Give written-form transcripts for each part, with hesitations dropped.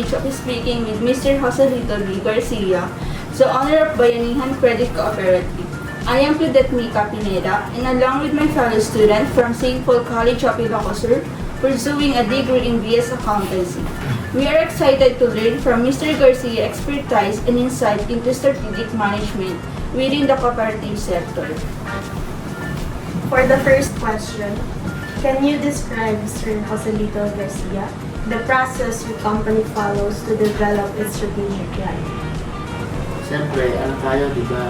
privilege of speaking with Mr. Joselito B. Garcia, the owner of Bayanihan Credit Cooperative. I am Claudette Mica Pineda, and along with my fellow student from St. Paul College of Ilocos, pursuing a degree in BS Accountancy. We are excited to learn from Mr. Garcia's expertise and insight into strategic management within the cooperative sector. For the first question, can you describe Mr. Joselito Garcia, the process your company follows to develop its strategic plan? Siyempre, tayo, di ba,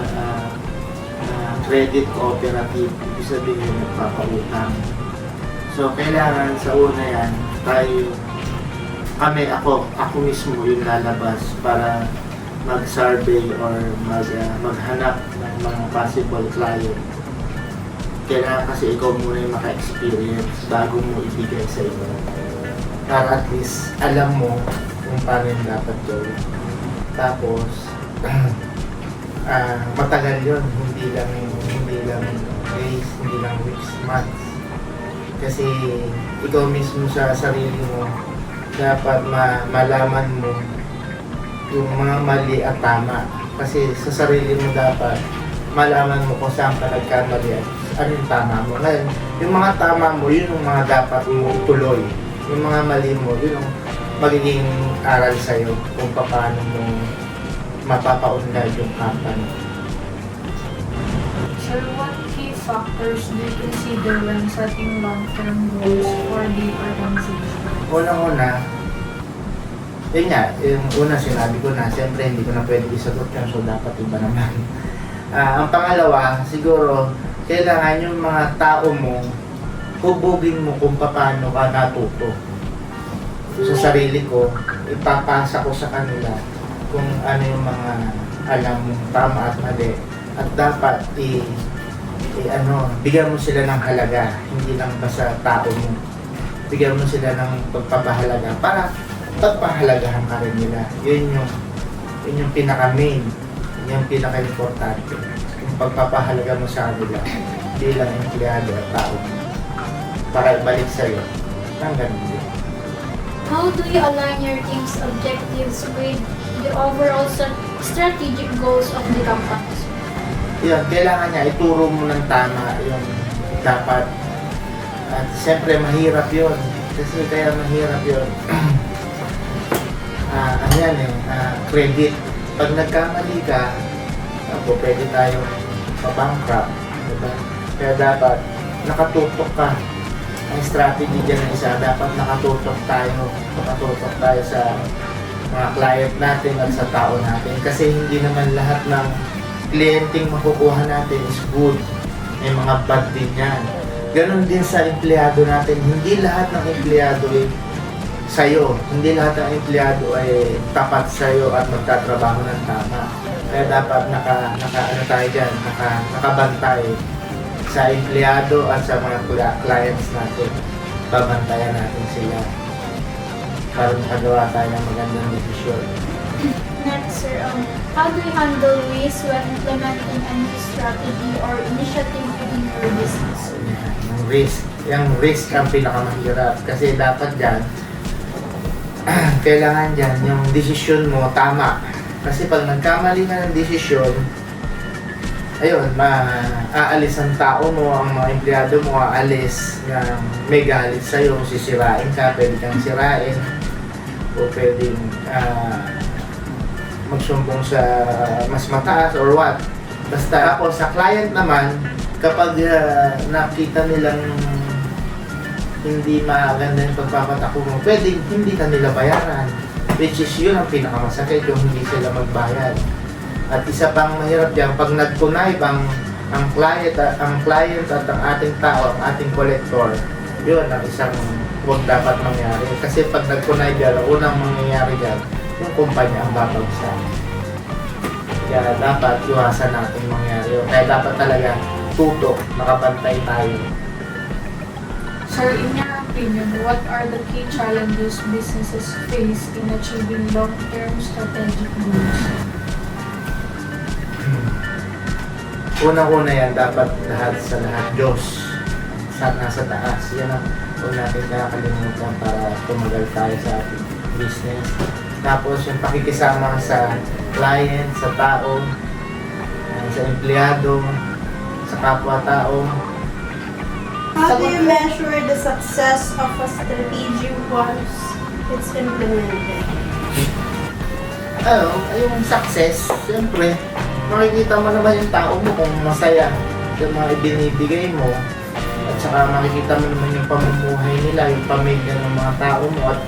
credit cooperative, ibig sabihin nagpapautang. So, kailangan sa una yan, ako mismo yung lalabas para mag-survey or maghanap ng mga possible client. Kailangan kasi ikaw muna yung maka-experience bago mo ibigay sa iba. Para at least alam mo kung paano yung dapat gawin. Tapos, matagal yun, hindi lang days, hindi lang weeks, months. Kasi ikaw mismo sa sarili mo, dapat malaman mo yung mga mali at tama. Kasi sa sarili mo dapat malaman mo kung saan ka nagkamali at ano yung tama mo. Ngayon, yung mga tama mo, yun yung mga dapat mo ituloy. Yung mga mali mo, yun yung magiging aral sa'yo kung paano mo mapapaunlad yung company. Sir, what key factors do you consider when setting long-term goals for the organization? Unang-una, yun nga, yung una sinabi ko na, siyempre hindi ko na pwede isagot yan, so dapat iba naman. Ang pangalawa, siguro, kailangan yung mga tao mo, hubugin mo kung paano ka natuto. Sa sarili ko, ipapasa ko sa kanila kung ano yung mga alam mo, tama at mali. At dapat bigyan mo sila ng halaga, hindi lang basta tao mo. Bigyan mo sila ng pagpapahalaga para pagpahalagahan ka rin nila. Yun yung pinaka-main, yun yung pinaka-importante. Yung pagpapahalaga mo sa kanila bilang empleyado at tao para ibalik sa'yo ng ganun din. How do you align your team's objectives with the overall strategic goals of the company? Yan, kailangan niya ituro mo ng tama yung dapat. At siyempre mahirap yun. Kasi kaya mahirap yun. Credit. Pag nagkamali ka, pwede tayo mabankrupt. Diba? Kaya dapat nakatutok ka. Ang strategy dyan ng isa, dapat nakatutok tayo sa mga client natin at sa tao natin. Kasi hindi naman lahat ng kliyenteng makukuha natin is good. May mga bad din yan. Ganon din sa empleyado natin. Hindi lahat ng empleyado ay sa'yo. Hindi lahat ng empleyado ay tapat sa'yo at magtatrabaho ng tama. Kaya dapat nakabantay sa empleyado at sa mga clients natin. Babantayan natin sila para makagawa tayo ng magandang desisyon. Next, sir, how do you handle risk when implementing a new strategy or initiative within your business? Yung risk ang pinakamahirap kasi dapat dyan, kailangan dyan yung desisyon mo tama. Kasi pag nagkamali ka ng desisyon, ayun, aalis ang tao mo, ang mga empleyado mo, aalis ng may galit sa'yo, sisirain ka, pwede kang sirain, o pwedeng magsumbong sa mas mataas or what. Basta ako sa client naman, kapag nakita nilang hindi maganda yung pagpapatakbo mo, pwedeng hindi ka nila bayaran. Which is yun ang pinakamasakit, yung hindi sila magbayad. At isa pang mahirap dyan, pag nagtunay ang client at ang ating tao, ang ating collector, yun ang isang huwag dapat mangyari. Kasi pag nagtunay dyan, ang unang mangyayari dyan, yung kumpanya ang babagsak. Kaya dapat iwasan natin mangyari yun. Kaya dapat talaga tutok, nakabantay tayo. Sir, in your opinion, what are the key challenges businesses face in achieving long-term strategic goals? Unang-una yan, dapat lahat sa lahat, Diyos. Nasa taas. Yan ang huwag natin nakakalimutan para tumagal tayo sa ating business. Tapos yung pakikisama sa client, sa tao, sa empleyado, sa kapwa-tao. How do you measure the success of a strategy once it's implemented? Yung success, siyempre, makikita mo naman yung tao mo kung masaya yung mga ibinibigay mo. At saka makikita mo naman yung pamumuhay nila, yung pamilya ng mga tao mo. At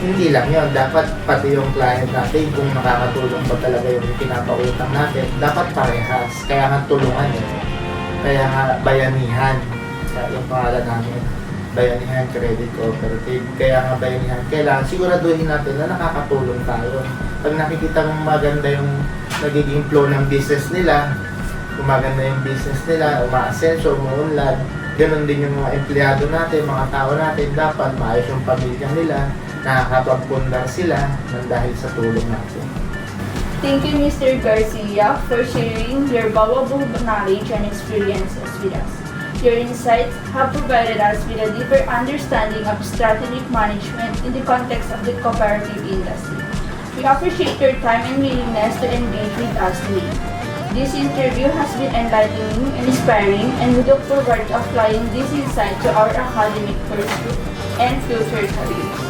hindi lang yun, dapat pati yung client natin, kung nakakatulong ba talaga yung pinapautang natin, dapat parehas. Kaya nga tulungan yun. Kaya nga bayanihan. Yung pangalan namin, Bayanihan Credit Cooperative. Kaya nga bayanihan, kailangan siguraduhin natin na nakakatulong tayo. Pag nakikita mong maganda yung nagiging flow ng business nila, gumaganda yung business nila, umaasenso, umuunlad, ganun din yung mga empleyado natin, mga tao natin, dapat maayos yung pamilya nila, nakakapagpundar sila ng dahil sa tulong natin. Thank you, Mr. Garcia, for sharing your valuable knowledge and experiences with us. Your insights have provided us with a deeper understanding of strategic management in the context of the cooperative industry. We appreciate your time and willingness to engage with us today. This interview has been enlightening and inspiring, and we look forward to applying this insight to our academic pursuit and future careers.